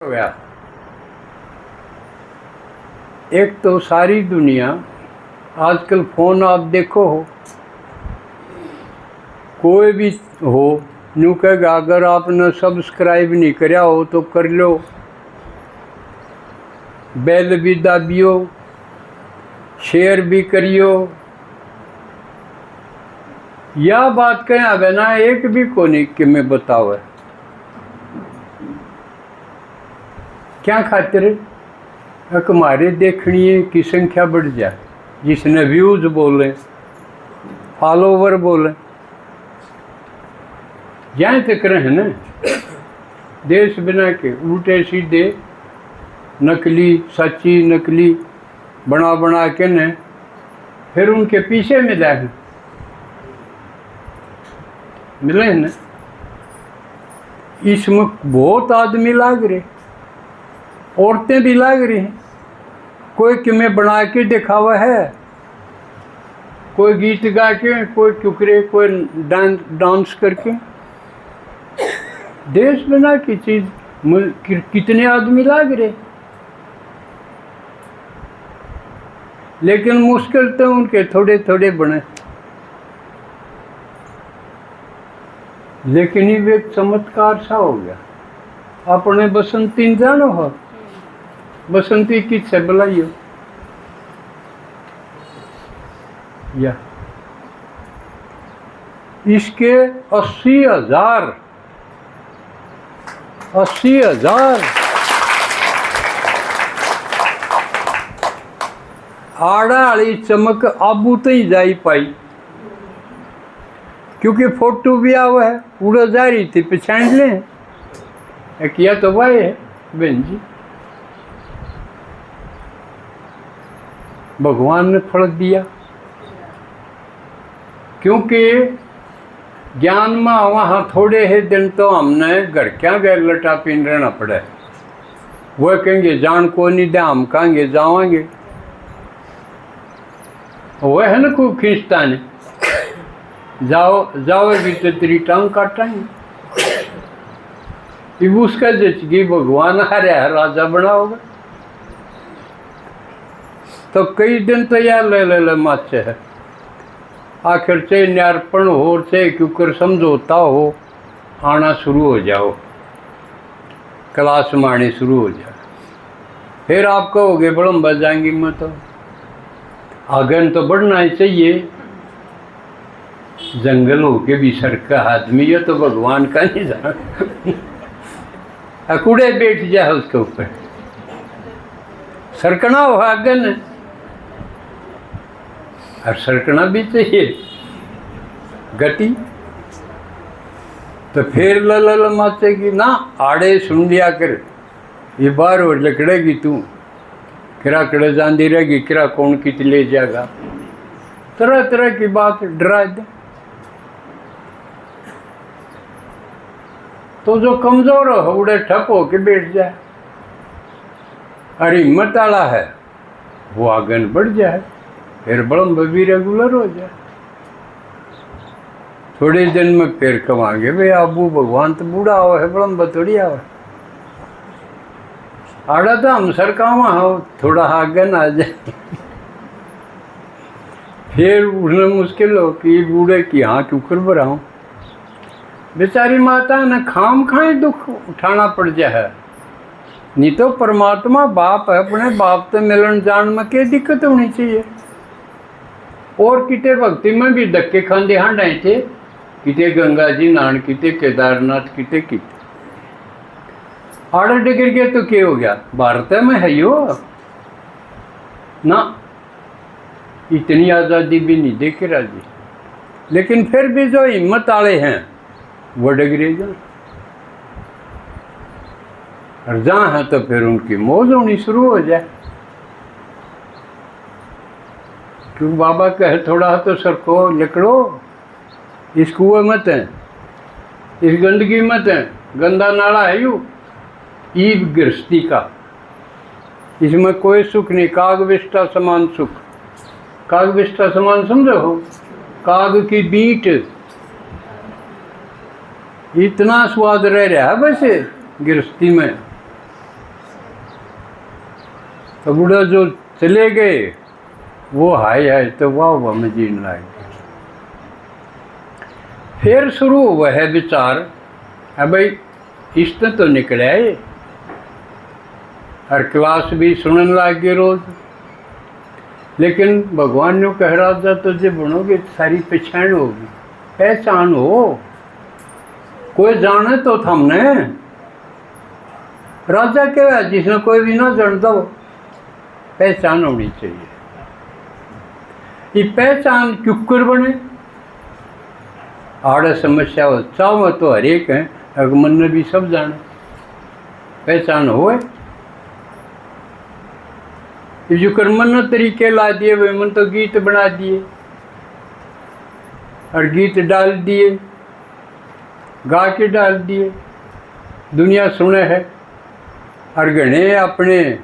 हो गया। एक तो सारी दुनिया आजकल फ़ोन आप देखो हो, कोई भी हो न्यू कहेगा अगर आपने सब्सक्राइब नहीं कराया हो तो कर लो, बेल भी दाबियो, शेयर भी करियो। यह बात कहें अब ना एक भी कोनी कि मैं बताओ है क्या खातिर हमारे देखने की संख्या बढ़ जाए, जिसने व्यूज बोले, फॉलोवर बोले, यहाँ तक रहे ना देश बना के उल्टे सीधे नकली सच्ची नकली बना बना के न फिर उनके पीछे मिला है, मिले हैं ना। इसमें बहुत आदमी लाग रहे, औरतें भी लाग रही हैं। कोई किमें बना के दिखावा है, कोई गीत गा के, कोई चुकरे, कोई डांस करके। देश बना की चीज़ कितने आदमी लाग रहे, लेकिन मुश्किल तो उनके थोड़े थोड़े बने। लेकिन ये एक चमत्कार सा हो गया। अपने बसंती जानो हो, बसंती किससे बुलाइयो या इसके 80,000 आड़ा वाली चमक आबू तो ही जाई पाई, क्योंकि फोटो भी आवा है उड़ा जा रही थी पहचान ले किया तो वह है बहन जी। भगवान ने फल दिया, क्योंकि ज्ञान में वहाँ थोड़े ही दिन तो हमने घर क्या गैर लटा पीन रहना पड़ा। वह कहेंगे जान को नहीं दे, हम कहेंगे जावांगे। वह है ना खूब खींचता ने, जाओगी तो तेरी टांग काटेंगे। उसका जचगी भगवान हरे राजा बनाओगे तो कई दिन तो यार ले माचे है। आखिर से न्यारपण हो से क्योंकि समझौता हो आना शुरू हो जाओ, क्लास में आने शुरू हो जाए, फिर आप कहोगे बड़म बजाएंगी मैं तो आगन तो बढ़ना ही चाहिए। जंगल हो के भी सरका आदमी है तो भगवान का नहीं जान अकूड़े बैठ जाए उसके ऊपर सरकना हो आगन, और सरकना भी चाहिए गति। तो फिर लल माचेगी ना आड़े सुन लिया कर, ये बार हो लकड़ेगी तू, किरा कड़े जाती रहेगी, किरा कौन कित ले जाएगा, तरह तरह की बात डरा दे। तो जो कमजोर हो उड़े ठप हो के बैठ जाए, और हिम्मत वाला है वो आगन बढ़ जाए, फिर बड़म भी रेगुलर हो जाए। थोड़े दिन में फिर कमांगे भाई आबू भगवान तो बूढ़ा हो है, बड़म बतोड़िया हो आड़ा तो हम सरकावा हो, थोड़ा आगन आ जाए फिर उसने मुश्किल हो कि बूढ़े की हाँ चुकर बढ़ाऊँ। बेचारी माता ने खाम खाए दुख उठाना पड़ जाए। नहीं तो परमात्मा बाप है, अपने बाप तो मिलन जान में क्या दिक्कत होनी चाहिए। और किते भक्ति में भी धक्के खांदे हांडाए थे, किते गंगा जी नान, किते केदारनाथ, किते किते आड़ा डिगर गया तो क्या हो गया, भारत में है यो ना, इतनी आज़ादी भी नहीं देखे राजी। लेकिन फिर भी जो हिम्मत वाले हैं वो डगरे जा, और जहाँ है तो फिर उनकी मौज होनी शुरू हो जाए। क्यों बाबा कहे थोड़ा तो सरको लिकड़ो, इस कुएं मत है, इस गंदगी मत है, गंदा नाला है यू ईब गृहस्थी का, इसमें कोई सुख नहीं। काग विष्टा समान सुख, काग विष्टा समान समझो हो, काग की बीट इतना स्वाद रह रहा है वैसे गृहस्थी में। तो बूढ़ा जो चले गए वो हाय हाय तो वाह वाह में जीने लगे। फिर शुरू हुआ है विचार, अब भाई इसने तो निकले आए, हर क्लास भी सुनने लग गए रोज। लेकिन भगवान ने कह रहा था तुझे बनोगे सारी पहचान होगी, पहचान हो, कोई जाने तो थमने। राजा क्या है जिसने कोई भी ना जानता हो, पहचान होनी चाहिए। ये पहचान क्यों कर बने, आड़े समस्या हो चाहो तो हर एक है, अगर मन में भी सब जाने पहचान हो। जो कर्मन तरीके ला दिए वे मन तो गीत बना दिए और गीत डाल दिए, गा के डाल दिए, दुनिया सुने है। और घने अपने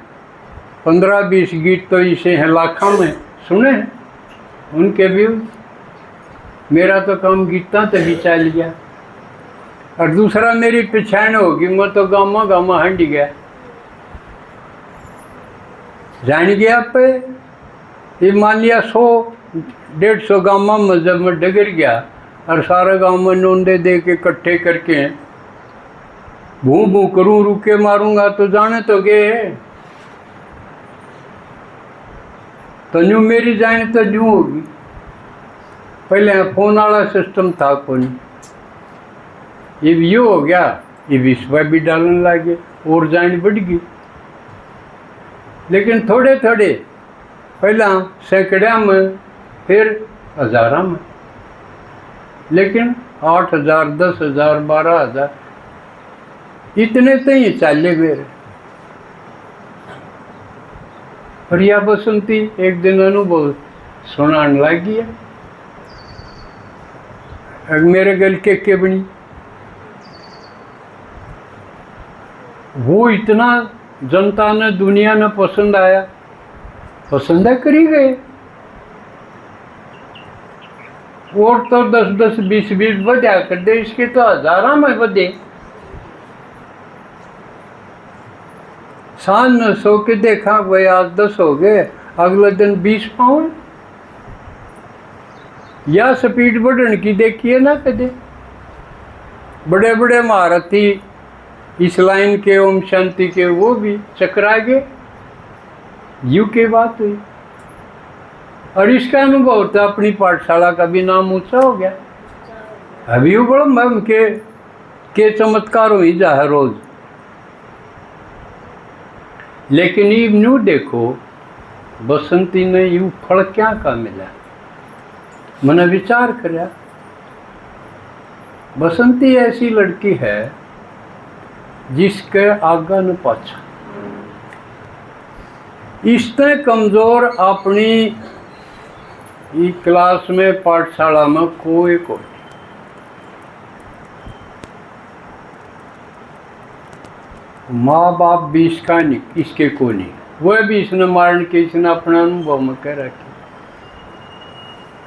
15-20 गीत तो इसे हैं लाखों में सुने हैं, उनके भी। मेरा तो काम गीता तभी चल गया, और दूसरा मेरी पहचान होगी, मैं तो गामा गामा हंड गया, जान गया पे। ये मान लिया 100-150 गामा में जब मैं डगर गया और सारे गाँव में नोंदे दे के इकट्ठे करके भू भू करूँ रुके मारूंगा तो जाने तो गए। तो न्यू मेरी जाने तो न्यू होगी। पहले फोन वाला सिस्टम था कौन, ये भी यो हो गया, ये विश्व भी डालने लगे और जान बढ़ गई। लेकिन थोड़े थोड़े पहला सैकड़ों में, फिर हजारों में, लेकिन 8,000, 10,000, 12,000 इतने तो ही चले गए। प्रिया बसंती एक दिन अनुभव सुनाने लग गया, मेरे गल के बनी। वो इतना जनता ने, दुनिया ने पसंद आया, पसंद करी गए। और तो 10-10, 20-20 बढ़ा कर दे, इसके तो हजारों में बढ़े। सांझ न सो के देखा भाई आज 10 हो गए, अगले दिन 20 पाउंड, या स्पीड बढ़ने की देखिए ना कदे। बड़े बड़े महारथी इस लाइन के, ओम शांति के, वो भी चकरा गए। यू की बात हुई। और इसका अनुभव होता, अपनी पाठशाला का भी नाम ऊंचा हो गया। अभी वो बड़ा मम के चमत्कार हो ही जा है रोज। लेकिन ये न्यू देखो, बसंती ने यू फल क्या का मिला, मैंने विचार कराया। बसंती ऐसी लड़की है जिसके आगा न पाछा, इसने कमजोर अपनी क्लास में, पाठशाला में कोई माँ बाप भी इसका नहीं, इसके को नहीं। वह भी इसने मारने के, इसने अपना अनुभव में कह रखी।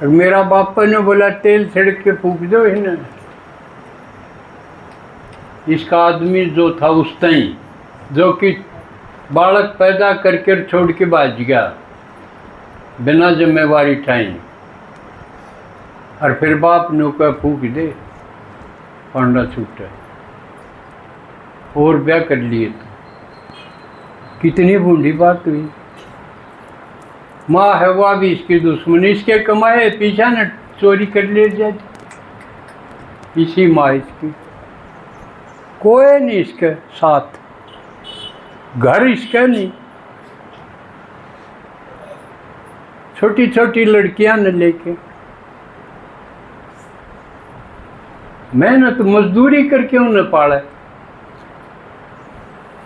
मेरा बापा ने बोला तेल छिड़क के फूक दो इन्हें। इसका आदमी जो था उस टाइम, जो कि बालक पैदा करके छोड़ के भाज गया बिना जिम्मेवारी टाइम, और फिर बाप ने कहा फूक दे, पांडा छूटा और ब्याह कर लिए। तो कितनी बूढ़ी बात हुई। माँ है वह भी इसकी दुश्मन, इसके कमाए पीछा न चोरी कर ले जाती। इसी माँ इसकी, कोई नहीं इसके साथ, घर इसका नहीं। छोटी छोटी लड़कियां न लेके मेहनत मजदूरी करके उन्हें पाला।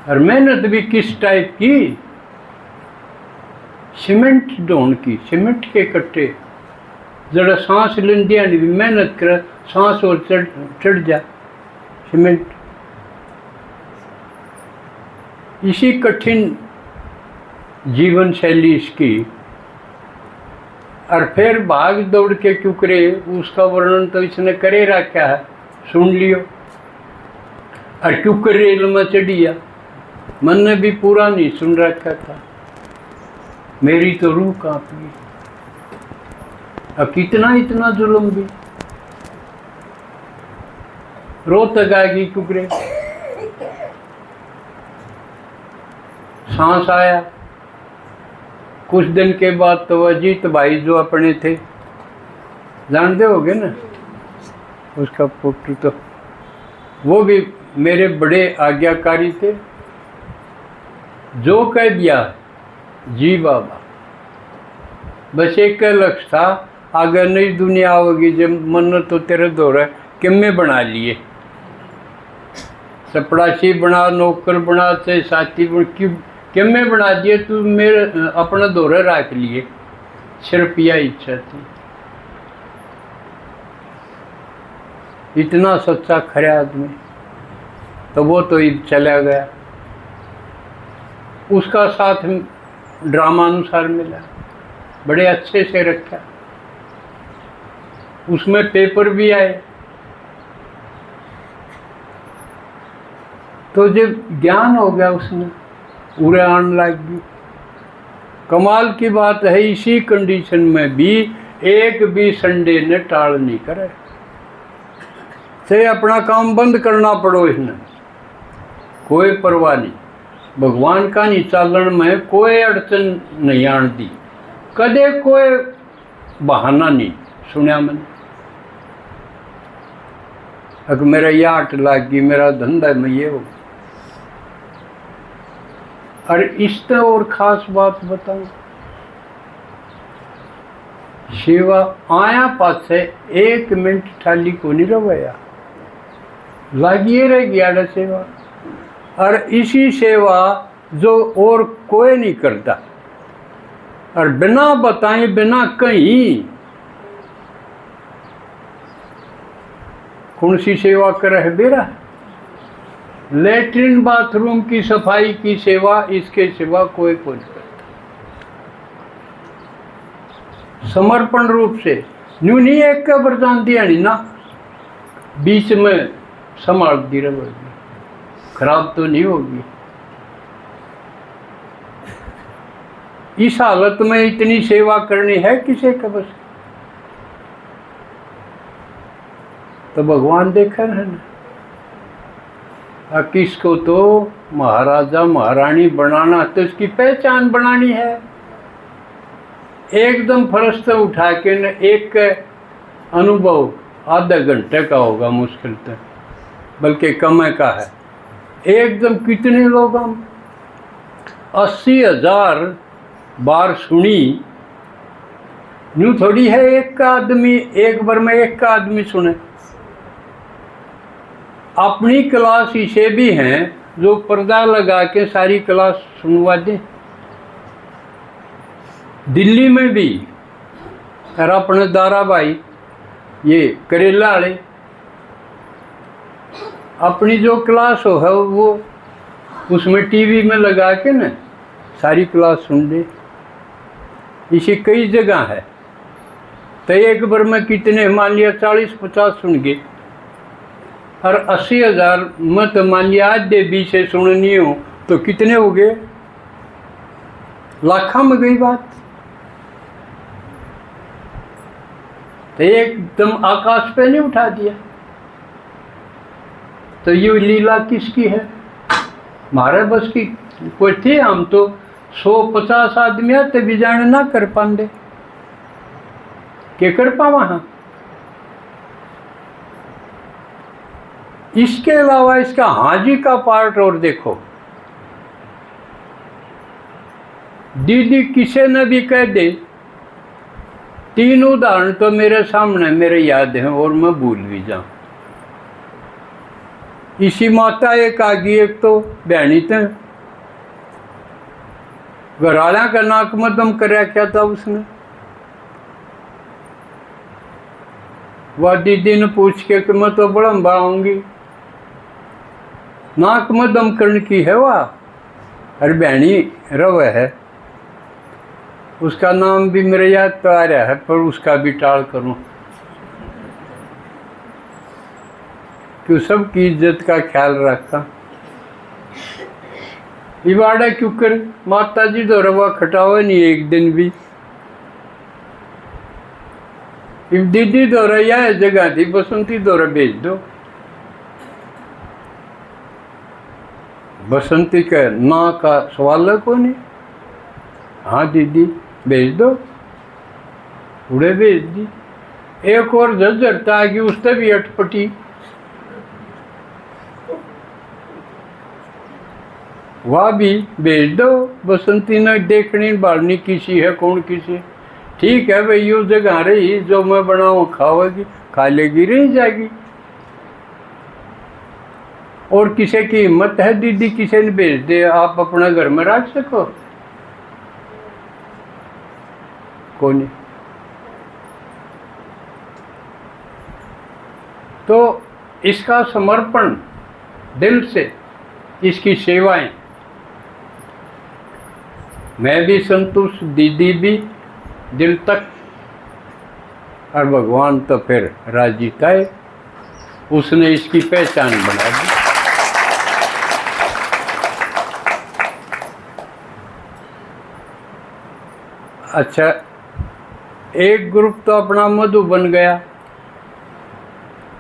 और मेहनत भी किस टाइप की, सीमेंट ढूंढ की, सीमेंट के कट्टे। जरा सांस लेंदिया भी मेहनत कर, सांस और चढ़ जा सीमेंट। इसी कठिन जीवन शैली इसकी। और फिर भाग दौड़ के क्यों करे, उसका वर्णन तो इसने करे रखा है, सुन लियो। और क्यों कर रेल में चढ़िया, मन ने भी पूरा नहीं सुन रखा था। मेरी तो रूह कांप गई। अब कितना इतना जुल्म भी, रोहतक आएगी कुकरे, सांस आया। कुछ दिन के बाद तो अजीत भाई जो अपने थे, जानते होगे ना उसका पुत्र, तो वो भी मेरे बड़े आज्ञाकारी थे। जो कह दिया जी बाबा, बस एक लक्ष्य था, अगर नई दुनिया होगी जब मन तो तेरे दौरा किम्मे बना लिए, चपड़ासी बना, नौकर बना, चाहे साथी बना, किम्मे बना दिए, तू मेरे अपना दौरा रख लिए। सिर्फ यह इच्छा थी। इतना सच्चा खरा आदमी, तो वो तो चला गया। उसका साथ ड्रामानुसार मिला, बड़े अच्छे से रखा, उसमें पेपर भी आए। तो जब ज्ञान हो गया उसने, उड़े आने लगी। कमाल की बात है, इसी कंडीशन में भी एक भी संडे ने टाल नहीं करे, से अपना काम बंद करना पड़ो इसने, कोई परवाह नहीं। भगवान का नहीं चालन में कोई अड़चन नहीं आन दी, कदे कोई बहाना नहीं सुनिया मैंने। अगर मेरा यह आट लग गई, मेरा धंधा में ये हो। और इस तरह और खास बात बताऊं, सेवा आया पासे 1 मिनट थाली को नहीं रवाया, लागिए रह गया सेवा। और इसी सेवा जो और कोई नहीं करता, और बिना बताए बिना कहीं कौन सी सेवा करे बेरा। लेटरिन बाथरूम की सफाई की सेवा इसके सिवा कोई नहीं करता। समर्पण रूप से न्यू नहीं एक का वरदान दिया नहीं ना, बीच में संभाल दी रहेगी, खराब तो नहीं होगी। इस हालत में इतनी सेवा करनी है किसी का बस, तो भगवान देखा है ना। किसको तो महाराजा महारानी बनाना, तो इसकी पहचान बनानी है। एकदम फरस्त उठा के न, एक अनुभव आधा घंटे का होगा मुश्किल तक, बल्कि कम का है। एकदम कितने लोग हम 80,000 बार सुनी, यूँ थोड़ी है एक का आदमी एक बार में एक का आदमी सुने। अपनी क्लास इसे भी हैं जो पर्दा लगा के सारी क्लास सुनवा दे। दिल्ली में भी और अपने दारा भाई ये करेला वाले, अपनी जो क्लास हो है वो उसमें टीवी में लगा के ना सारी क्लास सुन दे। इसी कई जगह है, तो एक बार में कितने मान लिया 40-50 सुन गए, और 80,000 में तो मान लिया आज दे 20 से सुननी हो तो कितने हो गए, लाखों में गई बात। तो एकदम आकाश पे नहीं उठा दिया। तो ये लीला किसकी है, हमारे बस की कोई थे। हम तो 150 आदमी आते भी जाने ना कर पाते, क्या कर पावा हाँ। इसके अलावा इसका हाजी का पार्ट और देखो, दीदी किसे न भी कह दे, 3 उदाहरण तो मेरे सामने मेरे याद हैं और मैं भूल भी जाऊं। इसी माता एक आगी, एक तो बहनी थे, घराला का नाक में दम कराया क्या था उसने। वह दीदी ने पूछ के कि मैं तो बड़ा आऊंगी, नाक में दम करने की है वह, अरे बहनी रवे है। उसका नाम भी मेरे याद तो आ रहा है, पर उसका भी टाल करूं कि सबकी इज्जत का ख्याल रखा। इवाड़ा क्यूकर माता जी तो रवा खटावे नहीं एक दिन भी। इब दीदी दौरा यह जगह थी बसंती दौरा भेज दो। बसंती का ना का सवाल है को नहीं। हाँ दीदी भेज दो, उड़े भेज दी। एक और झरता है कि उससे भी अटपटी, वह भी भेज दो। बसंती ने देखनी बालनी किसी है कौन किसी, ठीक है भाई यो जगह रही जो मैं बनाऊँ खावेगी, खा लेगी रह जाएगी। और किसी की हिम्मत है दीदी किसी ने भेज दे आप अपना घर में रख सको, कौन। तो इसका समर्पण दिल से, इसकी सेवाएं, मैं भी संतुष्ट, दीदी भी दिल तक, और भगवान तो फिर राजी था, उसने इसकी पहचान बना दी। अच्छा, एक ग्रुप तो अपना मधु बन गया।